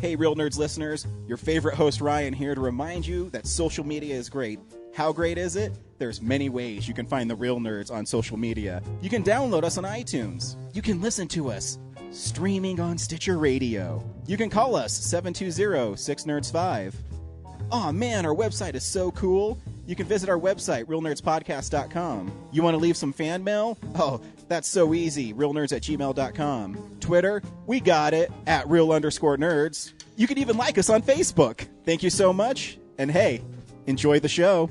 Hey, Real Nerds listeners, your favorite host Ryan here to remind you that social media is great. How great is it? There's many ways you can find the Real Nerds on social media. You can download us on iTunes. You can listen to us streaming on Stitcher Radio. You can call us 720-6nerds5. Aw man, our website is so cool. You can visit our website, realnerdspodcast.com. You want to leave some fan mail? Oh, that's so easy, realnerds@gmail.com. Twitter, we got it, @real_nerds. You can even like us on Facebook. Thank you so much, and hey, enjoy the show.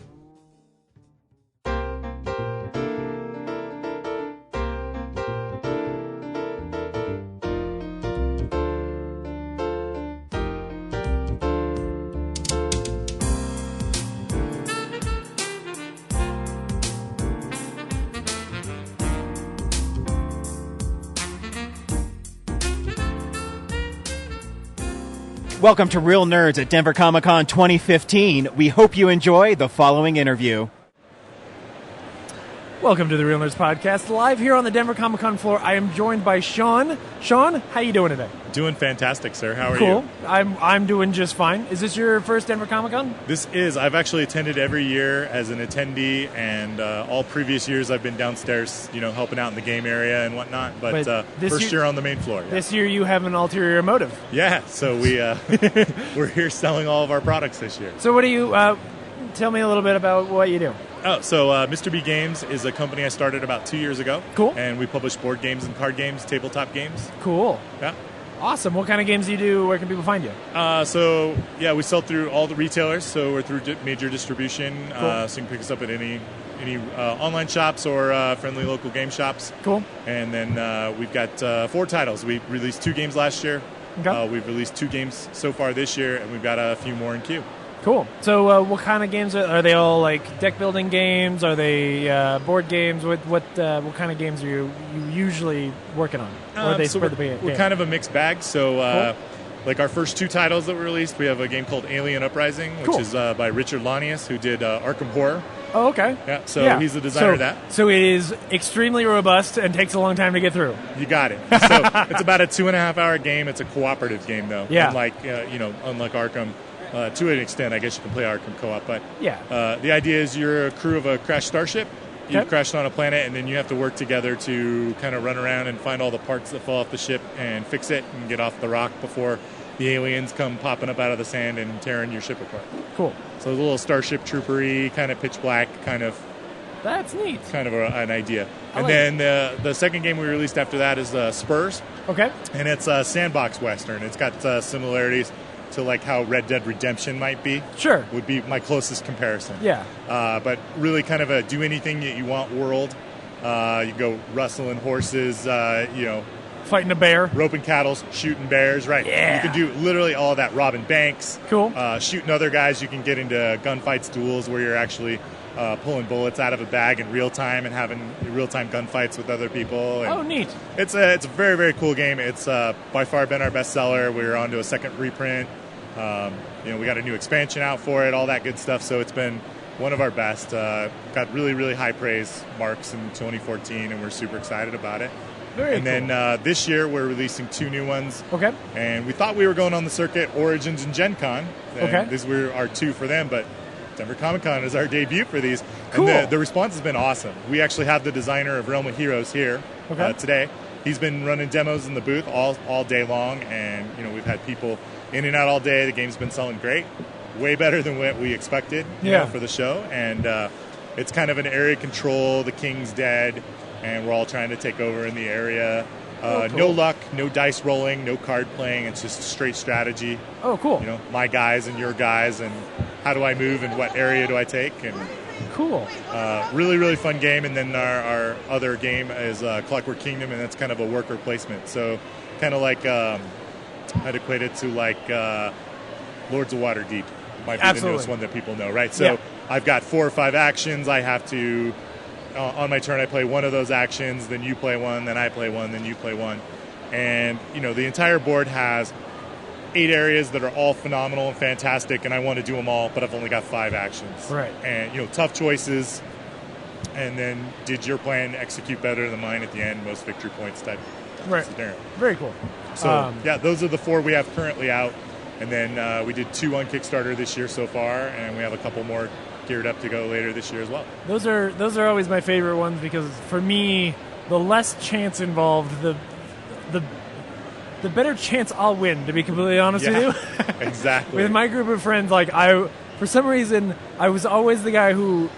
Welcome to Real Nerds at Denver Comic Con 2015. We hope you enjoy the following interview. Welcome to the Real Nerds Podcast, live here on the Denver Comic Con floor. I am joined by Sean. Sean, how you doing today? Doing fantastic, sir. How are you? Cool. I'm doing just fine. Is this your first Denver Comic Con? This is. I've actually attended every year as an attendee, and all previous years I've been downstairs, helping out in the game area and whatnot. But first year on the main floor. Yeah. This year you have an ulterior motive. Yeah. So we're here selling all of our products this year. So what do you tell me a little bit about what you do? Oh, so Mr. B Games is a company I started about 2 years ago. Cool. And we publish board games and card games, tabletop games. Cool. Yeah. Awesome. What kind of games do you do? Where can people find you? We sell through all the retailers. So we're through major distribution. Cool. So you can pick us up at any online shops or friendly local game shops. Cool. And then we've got 4 titles. We released 2 games last year. Okay. We've released 2 games so far this year, and we've got a few more in queue. Cool. So what kind of games are they? All like deck building games? Are they board games? What kind of games are you usually working on? Or are they spread the game? We're kind of a mixed bag. So cool. like our first 2 titles that we released, we have a game called Alien Uprising, which cool. is by Richard Lanius, who did Arkham Horror. Oh, okay. Yeah, so he's the designer of that. So it is extremely robust and takes a long time to get through. You got it. So it's about a 2.5-hour game. It's a cooperative game, though. Yeah. Unlike Arkham. To an extent, I guess you can play Arkham co-op, but yeah. The idea is you're a crew of a crashed starship. You've crashed on a planet, and then you have to work together to kind of run around and find all the parts that fall off the ship and fix it and get off the rock before the aliens come popping up out of the sand and tearing your ship apart. Cool. So a little Starship Trooper-y, kind of pitch black, kind of. That's neat. Kind of an idea. Then the second game we released after that is Spurs. Okay. And it's a sandbox Western. It's got similarities to like how Red Dead Redemption might be. Sure. Would be my closest comparison. Yeah. But really kind of a do anything that you want world. You go rustling horses, fighting a bear. Roping cattle, shooting bears, right. Yeah. You can do literally all of that, robbing banks. Cool. Shooting other guys. You can get into gunfights, duels where you're actually pulling bullets out of a bag in real time and having real-time gunfights with other people. And neat. It's a very, very cool game. It's by far been our bestseller. We're on to a second reprint. We got a new expansion out for it, all that good stuff. So it's been one of our best. Got really, really high praise marks in 2014, and we're super excited about it. Very cool. Then this year we're releasing 2 new ones. Okay. And we thought we were going on the circuit, Origins and Gen Con. Okay. These were our 2 for them, but Denver Comic Con is our debut for these. Cool. And the response has been awesome. We actually have the designer of Realm of Heroes here today. He's been running demos in the booth all day long, and we've had people in and out all day. The game's been selling great, way better than what we expected for the show. And it's kind of an area control. The king's dead, and we're all trying to take over in the area. Cool. No luck, no dice rolling, no card playing. It's just straight strategy. Oh, cool. My guys and your guys, and how do I move and what area do I take? And cool. Really, really fun game. And then our other game is Clockwork Kingdom, and that's kind of a worker placement. So kind of like I'd equate it to like Lords of Waterdeep. Might be the newest one that people know, right? So I've got 4 or 5 actions. I have to on my turn, I play one of those actions, then you play one, then I play one, then you play one. And, the entire board has 8 areas that are all phenomenal and fantastic, and I want to do them all, but I've only got 5 actions. Right. And, tough choices, and then did your plan execute better than mine at the end, most victory points type right. scenario. Very cool. So, those are the 4 we have currently out. And then we did 2 on Kickstarter this year so far, and we have a couple more geared up to go later this year as well. Those are always my favorite ones because for me, the less chance involved, the better chance I'll win. To be completely honest with you, Exactly. With my group of friends, like for some reason, I was always the guy who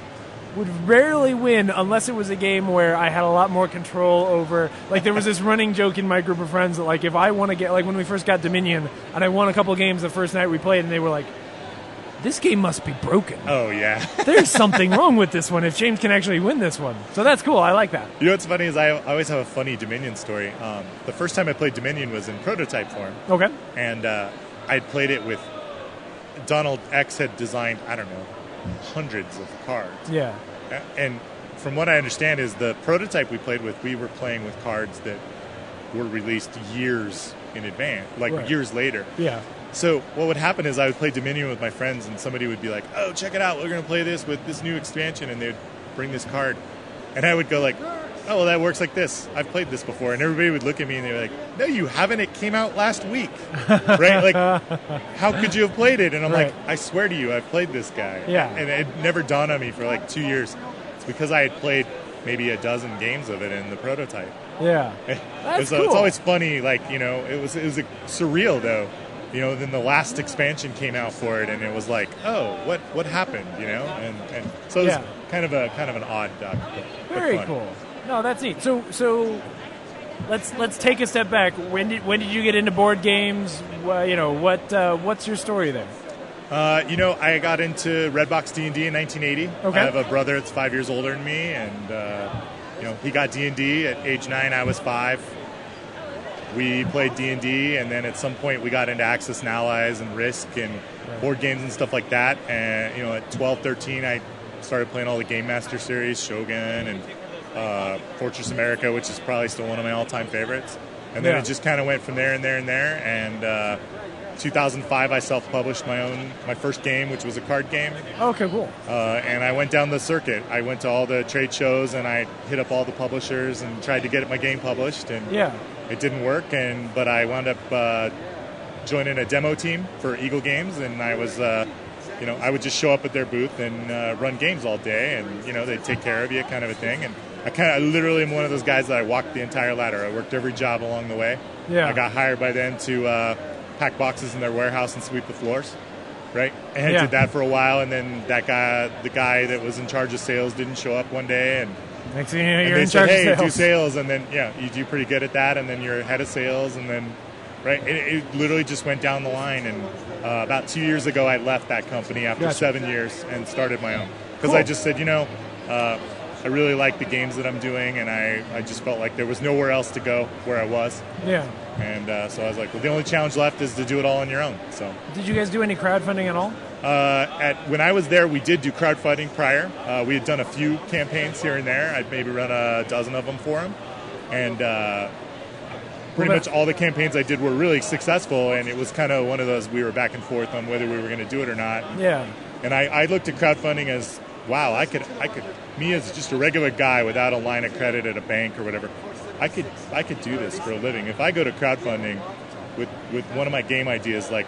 would rarely win unless it was a game where I had a lot more control over. Like there was this running joke in my group of friends that like if I want to get like when we first got Dominion and I won a couple games the first night we played and they were like, this game must be broken. Oh, yeah. There's something wrong with this one if James can actually win this one. So that's cool. I like that. You know what's funny is I always have a funny Dominion story. The first time I played Dominion was in prototype form. Okay. And I'd played it with Donald X had designed, I don't know, hundreds of cards. Yeah. And from what I understand is the prototype we played with, we were playing with cards that were released years in advance, like Right. years later. Yeah. So what would happen is I would play Dominion with my friends, and somebody would be like, "Oh, check it out! We're going to play this with this new expansion," and they'd bring this card, and I would go like, "Oh, well, that works like this. I've played this before," and everybody would look at me and they were like, "No, you haven't. It came out last week, right? Like, how could you have played it?" And I'm Right. like, "I swear to you, I've played this guy." Yeah. And it never dawned on me for like 2 years. It's because I had played maybe a dozen games of it in the prototype. Yeah. That's So cool. it's always funny, like, you know, it was surreal though. You know, then the last expansion came out for it, and it was like, oh, what happened? You know, and so it was Yeah. kind of an odd but Very fun. cool. No, that's neat. So let's take a step back. When did you get into board games? Well, you know, what's your story there? You know, I got into Redbox D&D in 1980. Okay. I have a brother that's 5 years older than me, and you know, he got D&D at age 9. I was 5. We played D&D, and then at some point we got into Axis and Allies and Risk and board games and stuff like that. And you know, at 12, 13, I started playing all the Game Master series, Shogun and Fortress America, which is probably still one of my all-time favorites. And then Yeah. it just kind of went from there and there and there. And 2005, I self-published my first game, which was a card game. Okay, cool. And I went down the circuit. I went to all the trade shows, and I hit up all the publishers and tried to get my game published. And Yeah. it didn't work, but I wound up joining a demo team for Eagle Games, and I was, you know, I would just show up at their booth and run games all day, and you know, they'd take care of you, kind of a thing. And I literally am one of those guys that I walked the entire ladder. I worked every job along the way. Yeah. I got hired by them to pack boxes in their warehouse and sweep the floors. Right, and Yeah. I did that for a while, and then the guy that was in charge of sales didn't show up one day, and Next thing you know, and you're they in said, charge "Hey, of do sales. sales," and then you do pretty good at that, and then you're head of sales, and then it literally just went down the line. And about 2 years ago, I left that company after Gotcha. 7 years and started my own because Cool. I just said, you know, I really like the games that I'm doing, and I just felt like there was nowhere else to go where I was, Yeah. and so I was like, well, the only challenge left is to do it all on your own. So. Did you guys do any crowdfunding at all? When I was there, we did do crowdfunding prior. We had done a few campaigns here and there. I'd maybe run a dozen of them for them. And pretty much all the campaigns I did were really successful, and it was kind of one of those, we were back and forth on whether we were going to do it or not. Yeah. And I looked at crowdfunding as, wow, I could, me as just a regular guy without a line of credit at a bank or whatever, I could do this for a living. If I go to crowdfunding with one of my game ideas, like,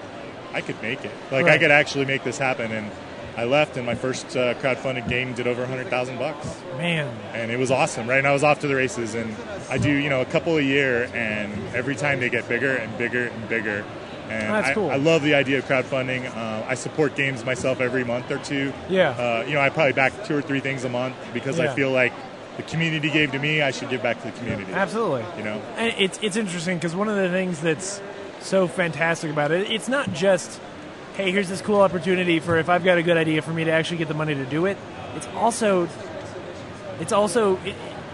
I could make it. Like, Right. I could actually make this happen. And I left, and my first crowdfunded game did over $100,000. Man. And it was awesome, right? And I was off to the races. And I do, you know, a couple a year, and every time they get bigger and bigger and bigger. And That's cool. I love the idea of crowdfunding. I support games myself every month or two. Yeah. You know, I probably back 2 or 3 things a month because Yeah. I feel like the community gave to me, I should give back to the community. Absolutely. You know? And it's interesting because one of the things that's so fantastic about it, it's not just, hey, here's this cool opportunity for if I've got a good idea for me to actually get the money to do it. It's also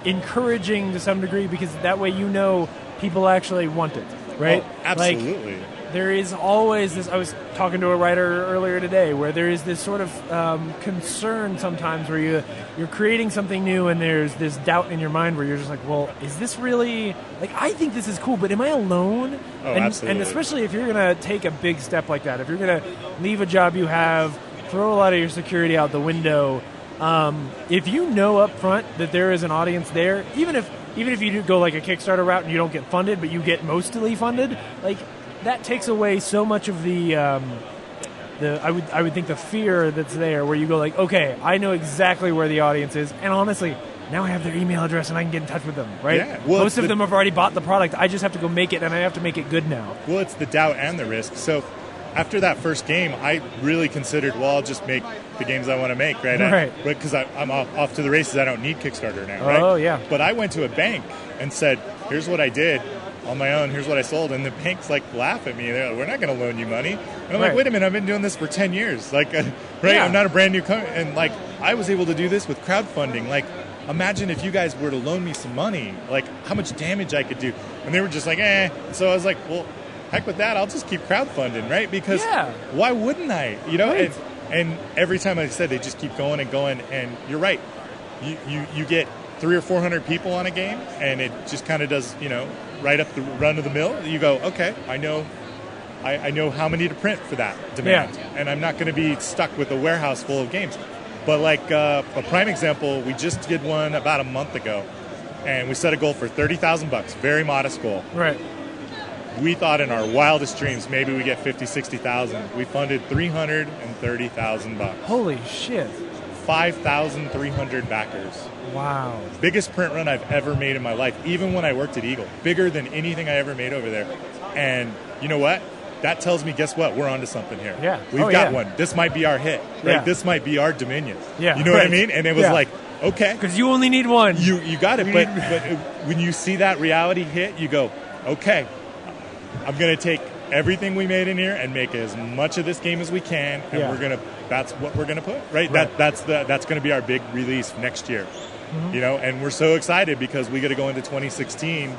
encouraging to some degree because that way you know people actually want it, right? Oh, absolutely. Like, there is always this. I was talking to a writer earlier today where there is this sort of concern sometimes where you're creating something new and there's this doubt in your mind where you're just like, well, is this really, like, I think this is cool, but am I alone? Oh, and absolutely. especially if you're going to take a big step like that, if you're going to leave a job you have, throw a lot of your security out the window, if you know up front that there is an audience there, even if you do go like a Kickstarter route and you don't get funded, but you get mostly funded, like, that takes away so much of the I would think the fear that's there, where you go like, okay, I know exactly where the audience is, and honestly, now I have their email address and I can get in touch with them, right? Yeah. Well, most of them have already bought the product. I just have to go make it, and I have to make it good now. Well, it's the doubt and the risk. So after that first game, I really considered, well, I'll just make the games I want to make, right? Right. Because I'm off to the races. I don't need Kickstarter now, right? Oh, yeah. But I went to a bank and said, here's what I did on my own. Here's what I sold. And the banks, like, laugh at me. They're like, we're not going to loan you money. And I'm like, wait a minute, I've been doing this for 10 years. Like, right? Yeah. I'm not a brand new company. And, like, I was able to do this with crowdfunding. Like, imagine if you guys were to loan me some money, like, how much damage I could do. And they were just like, eh. So I was like, well, heck with that, I'll just keep crowdfunding, right? Because why wouldn't I? You know, Right. and every time, like I said, they just keep going and going. And you're right. You get 300 or 400 people on a game, and it just kind of does, right up the run of the mill. You go, okay, I know how many to print for that demand, and I'm not going to be stuck with a warehouse full of games. But like a prime example, we just did one about a month ago, and we set a goal for $30,000, very modest goal. Right. We thought in our wildest dreams maybe we get 50, 60,000. We funded $330,000. Holy shit. 5,300 backers. Wow. Biggest print run I've ever made in my life, even when I worked at Eagle. Bigger than anything I ever made over there. And you know what? That tells me, guess what? We're onto something here. Yeah. We've got one. This might be our hit. Right? Yeah. This might be our Dominion. Yeah. You know what I mean? And it was like, okay. Because you only need one. You got it. But when you see that reality hit, you go, okay, I'm going to take everything we made in here and make as much of this game as we can, and that's what we're going to put, right? That's going to be our big release next year. Mm-hmm. And we're so excited because we get to go into 2016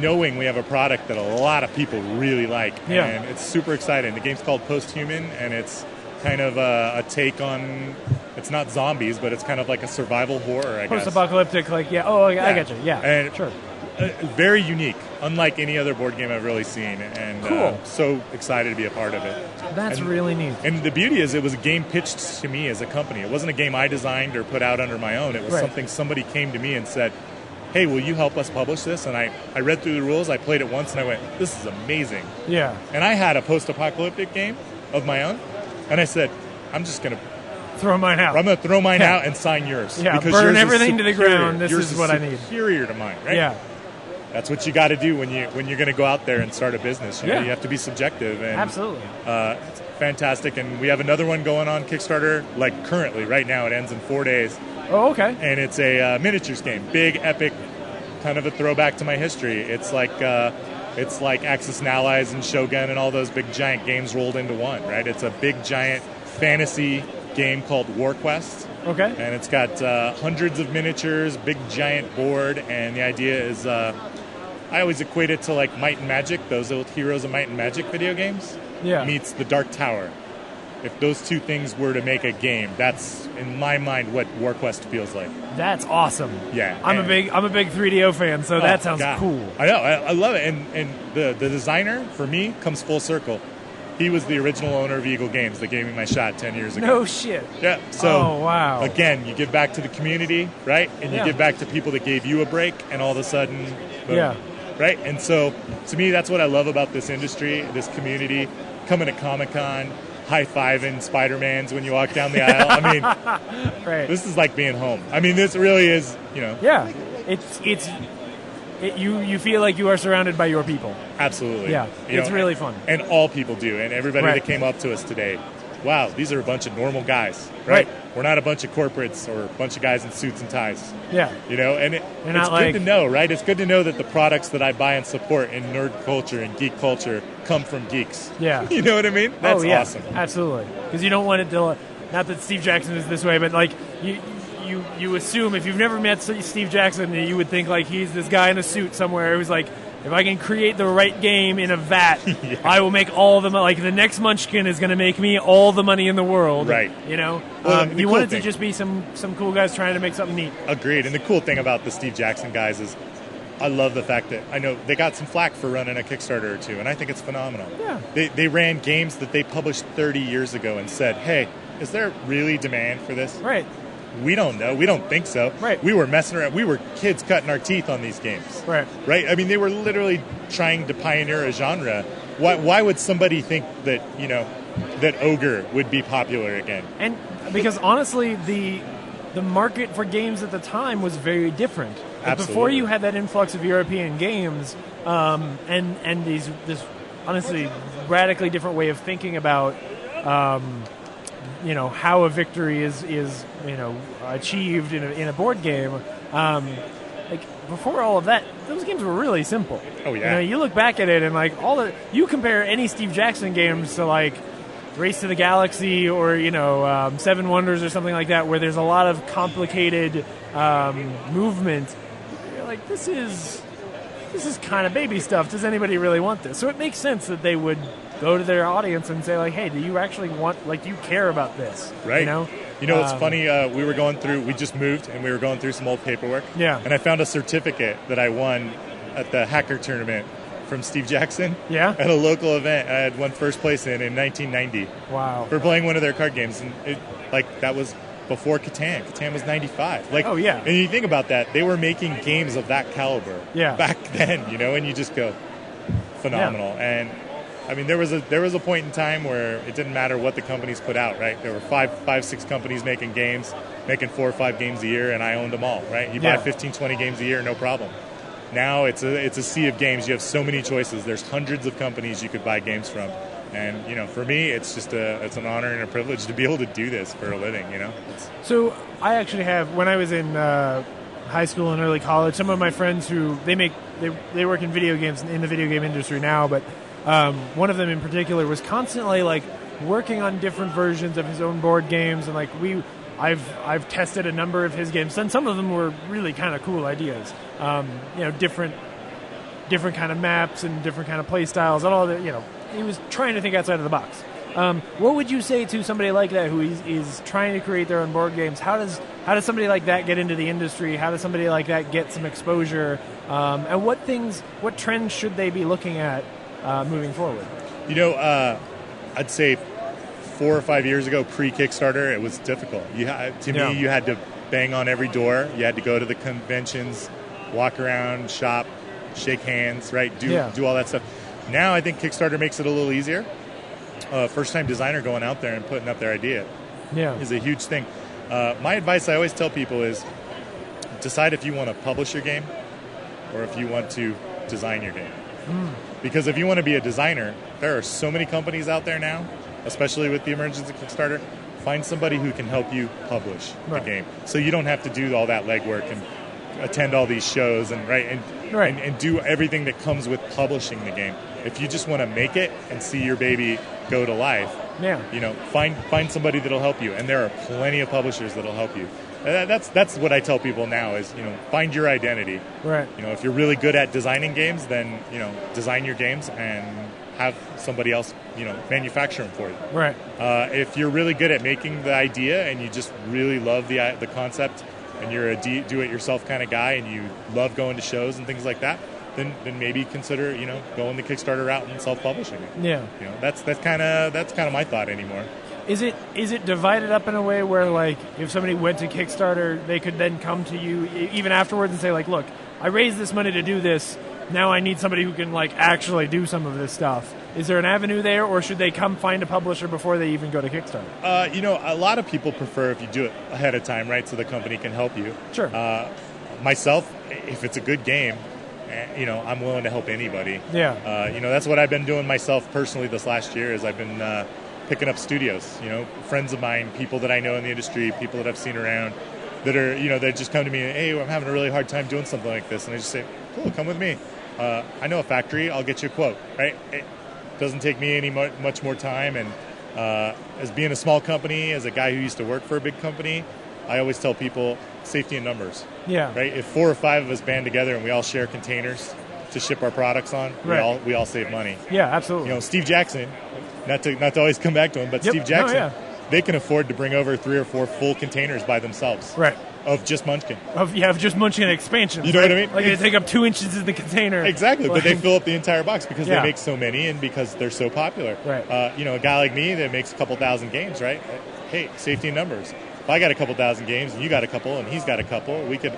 knowing we have a product that a lot of people really like, and it's super exciting. The game's called Posthuman, and it's kind of a take on, it's not zombies, but it's kind of like a survival horror, I guess. Post-apocalyptic, I got you. Yeah, and sure. Very unique, unlike any other board game I've really seen, and cool. So excited to be a part of it. That's really neat. And the beauty is, it was a game pitched to me as a company. It wasn't a game I designed or put out under my own. It was something somebody came to me and said, hey, will you help us publish this? And I read through the rules, I played it once, and I went, this is amazing. Yeah. And I had a post-apocalyptic game of my own, and I said, I'm just going to throw mine out. I'm going to throw mine out and sign yours. Yeah, because burn yours everything to the ground. This yours is what I need. Superior to mine, right? Yeah. That's what you got to do when you're going to go out there and start a business. You know, you have to be subjective. And, absolutely. It's fantastic. And we have another one going on Kickstarter, like currently, right now. It ends in 4 days. Oh, okay. And it's a miniatures game. Big, epic, kind of a throwback to my history. It's like Axis and Allies and Shogun and all those big, giant games rolled into one, right? It's a big, giant fantasy game called War Quest. Okay. And it's got hundreds of miniatures, big, giant board. And the idea is... I always equate it to like Might and Magic, those old Heroes of Might and Magic video games, meets the Dark Tower. If those two things were to make a game, that's in my mind what WarQuest feels like. That's awesome. Yeah, I'm a big 3DO fan, so that sounds cool. I know, I love it, and the designer for me comes full circle. He was the original owner of Eagle Games that gave me my shot 10 years ago. No shit. Yeah. So, wow. Again, you give back to the community, right? And you give back to people that gave you a break, and all of a sudden, boom. Right? And so, to me, that's what I love about this industry, this community. Coming to Comic-Con, high-fiving Spider-Mans when you walk down the aisle. I mean, this is like being home. I mean, this really is, Yeah. You feel like you are surrounded by your people. Absolutely. Yeah. It's really fun. And all people do. And everybody that came up to us today, wow, these are a bunch of normal guys, right? We're not a bunch of corporates or a bunch of guys in suits and ties. Yeah. And it's good to know, right? It's good to know that the products that I buy and support in nerd culture and geek culture come from geeks. Yeah. You know what I mean? That's awesome. Absolutely. Because you don't want it to, not that Steve Jackson is this way, but like you assume if you've never met Steve Jackson, you would think like he's this guy in a suit somewhere who's like, if I can create the right game in a vat, I will make all the like the next Munchkin is going to make me all the money in the world. Right. Well, you want it to just be some cool guys trying to make something neat. Agreed. And the cool thing about the Steve Jackson guys is I love the fact that I know they got some flack for running a Kickstarter or two, and I think it's phenomenal. Yeah. They ran games that they published 30 years ago and said, hey, is there really demand for this? Right. We don't know. We don't think so. Right. We were messing around. We were kids cutting our teeth on these games. Right. Right? I mean, they were literally trying to pioneer a genre, why would somebody think that that Ogre would be popular again? And because honestly, the market for games at the time was very different. Like, before you had that influx of European games, and this honestly radically different way of thinking about how a victory is achieved in a board game. Like before all of that, those games were really simple. Oh yeah. You look back at it and like you compare any Steve Jackson games to like Race to the Galaxy or Seven Wonders or something like that, where there's a lot of complicated movement. You're like, this is kind of baby stuff. Does anybody really want this? So it makes sense that they would go to their audience and say like, hey, do you actually want, like, do you care about this? Right. It's funny. We just moved and we were going through some old paperwork. Yeah. And I found a certificate that I won at the hacker tournament from Steve Jackson. Yeah. At a local event I had won first place in 1990. Wow. For playing one of their card games. And that was before Catan. Catan was 95. Oh, yeah. And you think about that, they were making games of that caliber back then, and you just go, phenomenal. Yeah. And I mean, there was a point in time where it didn't matter what the companies put out, right? There were five, 6 companies making games, making 4 or 5 games a year, and I owned them all, right? You buy 15, 20 games a year, no problem. Now it's a sea of games. You have so many choices. There's hundreds of companies you could buy games from. And, for me, it's just it's an honor and a privilege to be able to do this for a living, So I actually have, when I was in high school and early college, some of my friends who, they work in video games, in the video game industry now, but one of them in particular was constantly, like, working on different versions of his own board games, and, like, I've tested a number of his games, and some of them were really kind of cool ideas. Different kind of maps and different kind of play styles and all that. He was trying to think outside of the box. What would you say to somebody like that who is trying to create their own board games? How does somebody like that get into the industry? How does somebody like that get some exposure? And what trends should they be looking at moving forward? I'd say 4 or 5 years ago, pre-Kickstarter, it was difficult. You had to bang on every door. You had to go to the conventions, walk around, shop, shake hands, right? Do all that stuff. Now I think Kickstarter makes it a little easier. First-time designer going out there and putting up their idea is a huge thing. My advice I always tell people is decide if you want to publish your game or if you want to design your game. Because if you want to be a designer, there are so many companies out there now, especially with the emergence of Kickstarter. Find somebody who can help you publish the game, so you don't have to do all that legwork and attend all these shows and do everything that comes with publishing the game. If you just want to make it and see your baby go to life, find somebody that'll help you, and there are plenty of publishers that'll help you. That's what I tell people now is, find your identity. Right. If you're really good at designing games, then, design your games and have somebody else, manufacture them for you. Right. If you're really good at making the idea and you just really love the concept and you're a do-it-yourself kind of guy and you love going to shows and things like that, then maybe consider, going the Kickstarter route and self-publishing it. Yeah. That's kind of my thought anymore. Is it divided up in a way where, like, if somebody went to Kickstarter, they could then come to you even afterwards and say, like, look, I raised this money to do this. Now I need somebody who can, like, actually do some of this stuff. Is there an avenue there, or should they come find a publisher before they even go to Kickstarter? A lot of people prefer if you do it ahead of time, right, so the company can help you. Sure. Myself, if it's a good game, I'm willing to help anybody. Yeah. That's what I've been doing myself personally this last year is I've been picking up studios, friends of mine, people that I know in the industry, people that I've seen around that are, they just come to me, hey, I'm having a really hard time doing something like this. And I just say, cool, come with me. I know a factory, I'll get you a quote, right? It doesn't take me any much more time. And as being a small company, as a guy who used to work for a big company, I always tell people safety in numbers. Yeah. Right? If 4 or 5 of us band together and we all share containers to ship our products on, we all save money. Yeah, absolutely. Steve Jackson, not to always come back to him, but Steve Jackson, they can afford to bring over 3 or 4 full containers by themselves. Right. Of just Munchkin. Of just Munchkin expansions. You know what I mean? Like they take up 2 inches in the container. Exactly, but they fill up the entire box because they make so many and because they're so popular. Right. A guy like me that makes a couple thousand games, right? Hey, safety in numbers. If I got a couple thousand games and you got a couple and he's got a couple, we could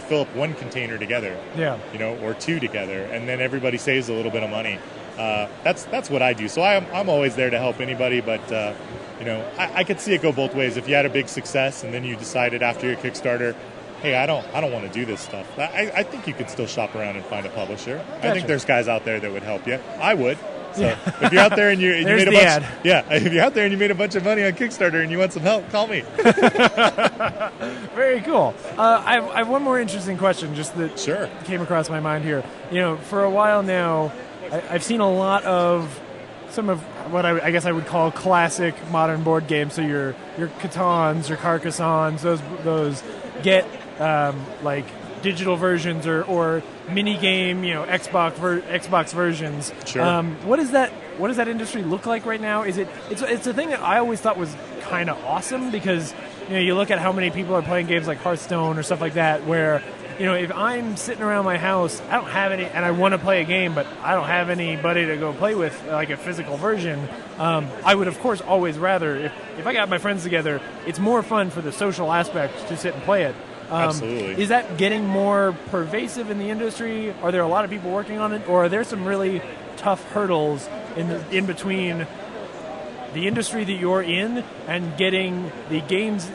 fill up 1 container together. Yeah. Or 2 together, and then everybody saves a little bit of money. That's what I do. So I'm always there to help anybody, but I could see it go both ways. If you had a big success and then you decided after your Kickstarter, hey, I don't want to do this stuff, I think you could still shop around and find a publisher. Gotcha. I think there's guys out there that would help you. I would. So if you're out there and you There's made a the bunch, ad. if you're out there and you made a bunch of money on Kickstarter and you want some help, call me. Very cool. I have one more interesting question, just that Sure. came across my mind here. For a while now, I've seen a lot of some of what I guess I would call classic modern board games. So your Catans, your Carcassonnes, those get like digital versions or mini game, Xbox versions. Sure. What does that industry look like right now? It's a thing that I always thought was kind of awesome, because you look at how many people are playing games like Hearthstone or stuff like that, where if I'm sitting around my house, I don't have any, and I want to play a game, but I don't have anybody to go play with, like a physical version. I would, of course, always rather, if I got my friends together, it's more fun for the social aspect to sit and play it. Absolutely. Is that getting more pervasive in the industry? Are there a lot of people working on it, or are there some really tough hurdles in between the industry that you're in and getting the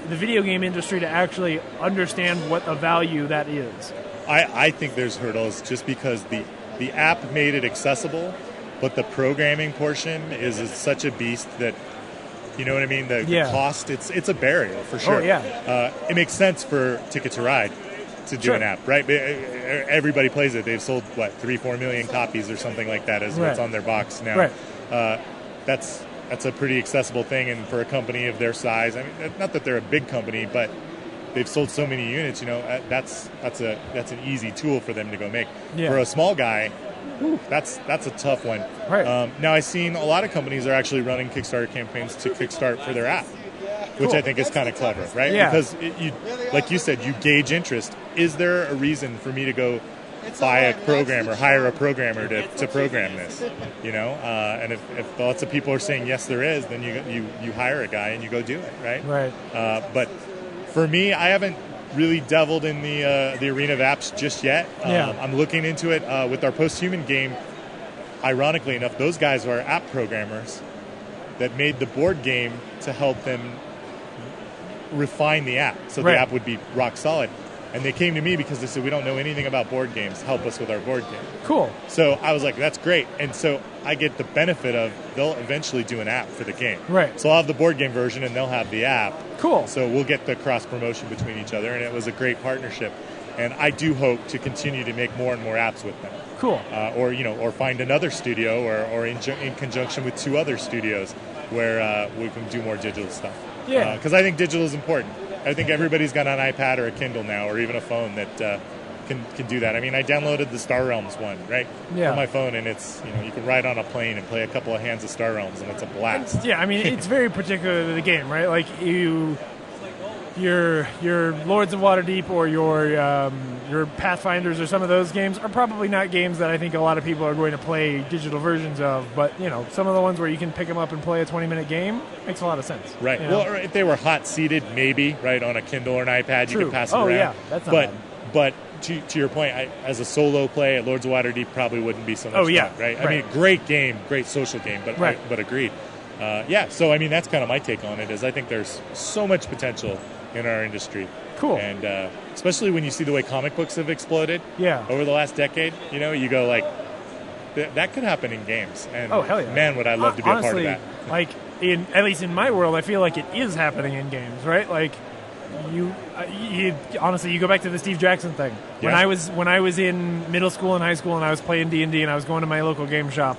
video game industry to actually understand what a value that is? I think there's hurdles just because the app made it accessible, but the programming portion is such a beast that, you know what I mean? The cost, it's a barrier for sure. Oh, yeah. It makes sense for Ticket to Ride to do an app, right? Everybody plays it. They've sold, 3-4 million copies or something like that is what's on their box now. Right. That's a pretty accessible thing, and for a company of their size, I mean, not that they're a big company, but they've sold so many units, that's an easy tool for them to go make. Yeah. For a small guy, that's a tough one. Right. Now, I've seen a lot of companies are actually running Kickstarter campaigns to kickstart for their app, which I think is kind of clever, right? Yeah. Because like you said, you gauge interest. Is there a reason for me to go buy a programmer, hire a programmer to program this? And if lots of people are saying yes, there is, then you hire a guy and you go do it, right? Right. But for me, I haven't really delved in the arena of apps just yet. I'm looking into it with our Posthuman game. Ironically enough, those guys are app programmers that made the board game to help them refine the app, so the app would be rock solid. And they came to me because they said, we don't know anything about board games. Help us with our board game. Cool. So I was like, that's great. And so I get the benefit of they'll eventually do an app for the game. Right. So I'll have the board game version and they'll have the app. Cool. So we'll get the cross-promotion between each other. And it was a great partnership. And I do hope to continue to make more and more apps with them. Cool. Or find another studio or in conjunction with two other studios where we can do more digital stuff. Yeah. Because I think digital is important. I think everybody's got an iPad or a Kindle now, or even a phone that can do that. I mean, I downloaded the Star Realms one, right? Yeah. On my phone, and it's, you can ride on a plane and play a couple of hands of Star Realms, and it's a blast. Yeah, I mean, it's very particular to the game, right? Like your Lords of Waterdeep or your Pathfinders or some of those games are probably not games that I think a lot of people are going to play digital versions of. But some of the ones where you can pick them up and play a 20-minute game makes a lot of sense. Right. Well, if they were hot seated, maybe right on a Kindle or an iPad, True. You could pass it around. around. Yeah, that's not but bad. but to your point, as a solo play at Lords of Waterdeep probably wouldn't be so much fun, right? Right. I mean, great game, great social game, but but agreed. So I mean, that's kind of my take on it. Is I think there's so much potential in our industry. Cool. And especially when you see the way comic books have exploded over the last decade, you go like, that could happen in games. And oh, hell yeah. Man, would I love to be honestly, a part of that. Like, at least in my world, I feel like it is happening in games, right? Like, you honestly, you go back to the Steve Jackson thing. Yeah. When I was in middle school and high school and I was playing D&D and I was going to my local game shop,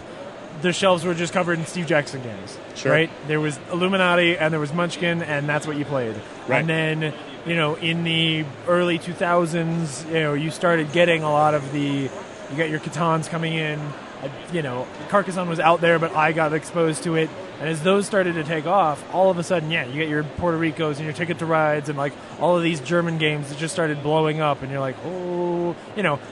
the shelves were just covered in Steve Jackson games. Sure. Right? There was Illuminati and there was Munchkin, and that's what you played. Right. And then, in the early 2000s, you started getting a lot of you got your Catans coming in. Carcassonne was out there, but I got exposed to it. And as those started to take off, all of a sudden, you get your Puerto Ricos and your Ticket to Rides and like all of these German games that just started blowing up. And you're like, oh,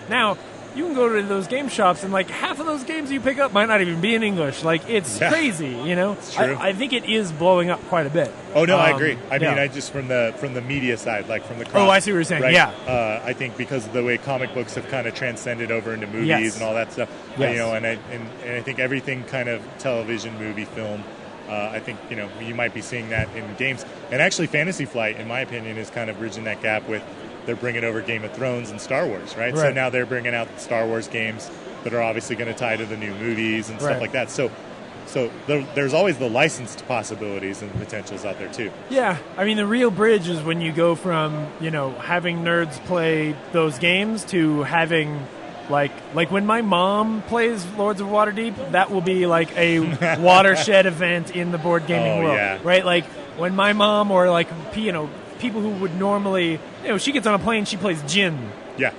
now you can go to those game shops and like half of those games you pick up might not even be in English. Like it's crazy, you know. It's true. I think it is blowing up quite a bit. Oh no, I agree. I mean, yeah. I just from the media side, like from the Oh, I see what you're saying. right? Yeah. I think because of the way comic books have kind of transcended over into movies Yes. and all that stuff, Yes. you know, and I think everything kind of television, movie, film. I think you might be seeing that in games, and actually, Fantasy Flight, in my opinion, is kind of bridging that gap with they're bringing over Game of Thrones and Star Wars, right? So now they're bringing out Star Wars games that are obviously going to tie to the new movies and stuff like that. So there's always the licensed possibilities and potentials out there too. Yeah, I mean the real bridge is when you go from having nerds play those games to having like when my mom plays Lords of Waterdeep, that will be like a watershed event in the board gaming world, right? Like when my mom or like people who would normally she gets on a plane, she plays Djinn. Yeah.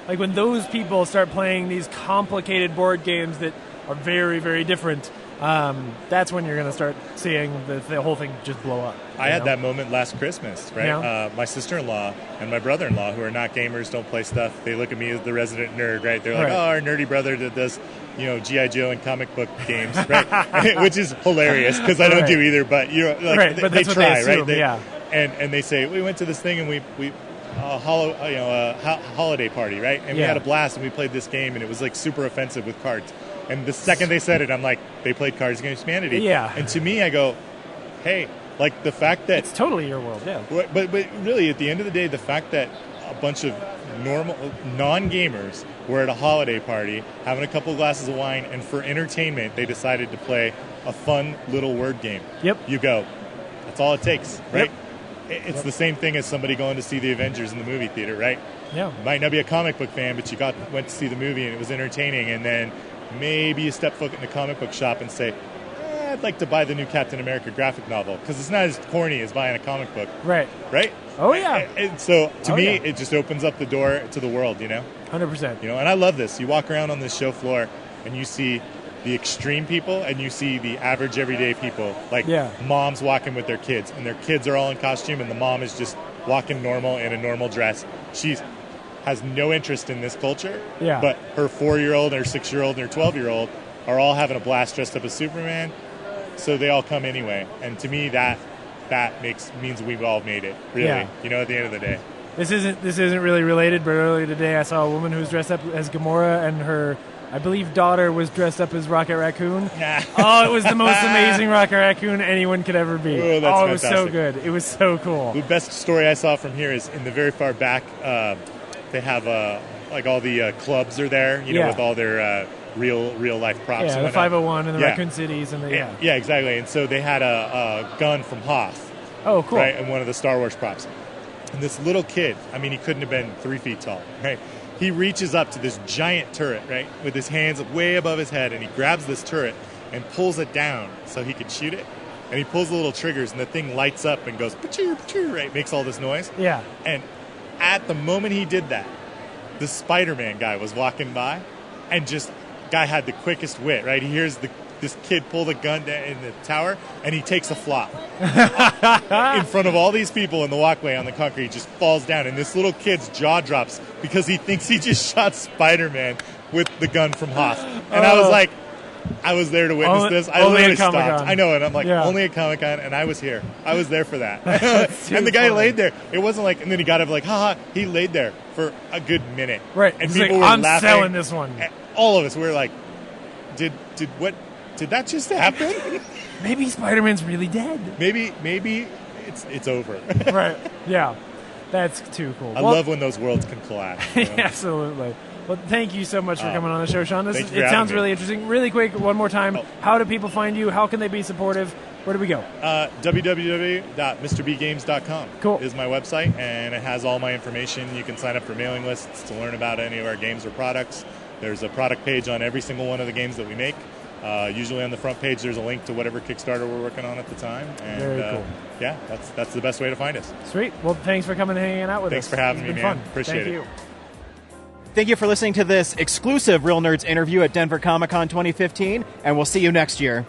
Like when those people start playing these complicated board games that are very, very different, that's when you're going to start seeing the whole thing just blow up. I had that moment last Christmas, right? Yeah. My sister-in-law and my brother-in-law, who are not gamers, don't play stuff, they look at me as the resident nerd, right? They're like, oh, our nerdy brother did this, G.I. Joe and comic book games, right? Which is hilarious because I don't do either, but but they try, assume, right? And they say, we went to this thing and we holiday party, right? And we had a blast and we played this game and it was like super offensive with cards. And the second they said it, I'm like, they played Cards Against Humanity. Yeah. And to me, I go, hey, like the fact that it's totally your world, yeah. But really, at the end of the day, the fact that a bunch of normal non-gamers were at a holiday party having a couple of glasses of wine, and for entertainment, they decided to play a fun little word game. Yep. You go, that's all it takes, right? Yep. It's the same thing as somebody going to see the Avengers in the movie theater, right? Yeah. Might not be a comic book fan, but you went to see the movie and it was entertaining, and then maybe you step foot in the comic book shop and say, I'd like to buy the new Captain America graphic novel because it's not as corny as buying a comic book. Right. Right? Oh, yeah. And so, to me, it just opens up the door to the world, 100%. And I love this. You walk around on this show floor and you see the extreme people and you see the average everyday people. Like moms walking with their kids, and their kids are all in costume, and the mom is just walking normal in a normal dress. She has no interest in this culture, but her 4-year-old, her 6-year-old, and her 12-year-old are all having a blast dressed up as Superman. So they all come anyway, and to me that means we've all made it. Really, at the end of the day. This isn't really related, but earlier today I saw a woman who was dressed up as Gamora, and her, I believe, daughter was dressed up as Rocket Raccoon. Oh, it was the most amazing Rocket Raccoon anyone could ever be. Oh, that's it was fantastic. so good. It was so cool. The best story I saw from here is in the very far back. They have like all the clubs are there, with all their real life props. Yeah, and the 501 and the Raccoon Cities and the yeah, exactly. And so they had a gun from Hoth. Oh, cool. Right, and one of the Star Wars props. And this little kid, I mean, he couldn't have been 3 feet tall, right? He reaches up to this giant turret, right, with his hands way above his head, and he grabs this turret and pulls it down so he could shoot it. And he pulls the little triggers, and the thing lights up and goes, pa-choo, pa-choo, right, makes all this noise. Yeah. And at the moment he did that, the Spider-Man guy was walking by, and guy had the quickest wit, right? He hears this kid pull the gun down in the tower, and he takes a flop. In front of all these people in the walkway on the concrete, just falls down, and this little kid's jaw drops because he thinks he just shot Spider-Man with the gun from Hoth. And I was like, I was there to witness this. I literally stopped. I know, and I'm like, only at Comic-Con, and I was here. I was there for that. And the guy laid there. It wasn't like, and then he got up like, haha. He laid there for a good minute. Right. And He's people like, were I'm laughing. selling this one. And all of us, we were like, did that just happen? Maybe Spider-Man's really dead. Maybe it's over. Right. Yeah. That's too cool. I love when those worlds can collide. Absolutely. Well, thank you so much for coming on the show, Sean. It sounds really interesting. Really quick, one more time. How do people find you? How can they be supportive? Where do we go? www.mrbgames.com Cool. is my website, and it has all my information. You can sign up for mailing lists to learn about any of our games or products. There's a product page on every single one of the games that we make. Usually on the front page, there's a link to whatever Kickstarter we're working on at the time. And, very cool. Yeah, that's the best way to find us. Sweet. Well, thanks for coming and hanging out with us. Thanks for having me, man. Fun. Appreciate it. Thank you. Thank you for listening to this exclusive Real Nerds interview at Denver Comic-Con 2015, and we'll see you next year.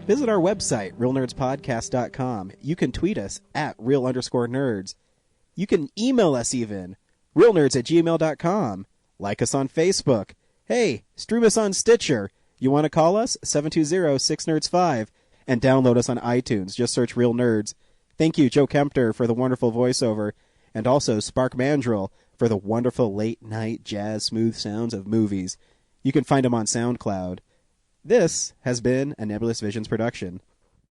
Visit our website, realnerdspodcast.com. You can tweet us at real_nerds. You can email us even, realnerds@gmail.com. Like us on Facebook. Hey, stream us on Stitcher. You want to call us? 720-6nerds5. And download us on iTunes. Just search Real Nerds. Thank you, Joe Kempter, for the wonderful voiceover. And also Spark Mandrill for the wonderful late-night jazz smooth sounds of movies. You can find him on SoundCloud. This has been a Nebulous Visions production.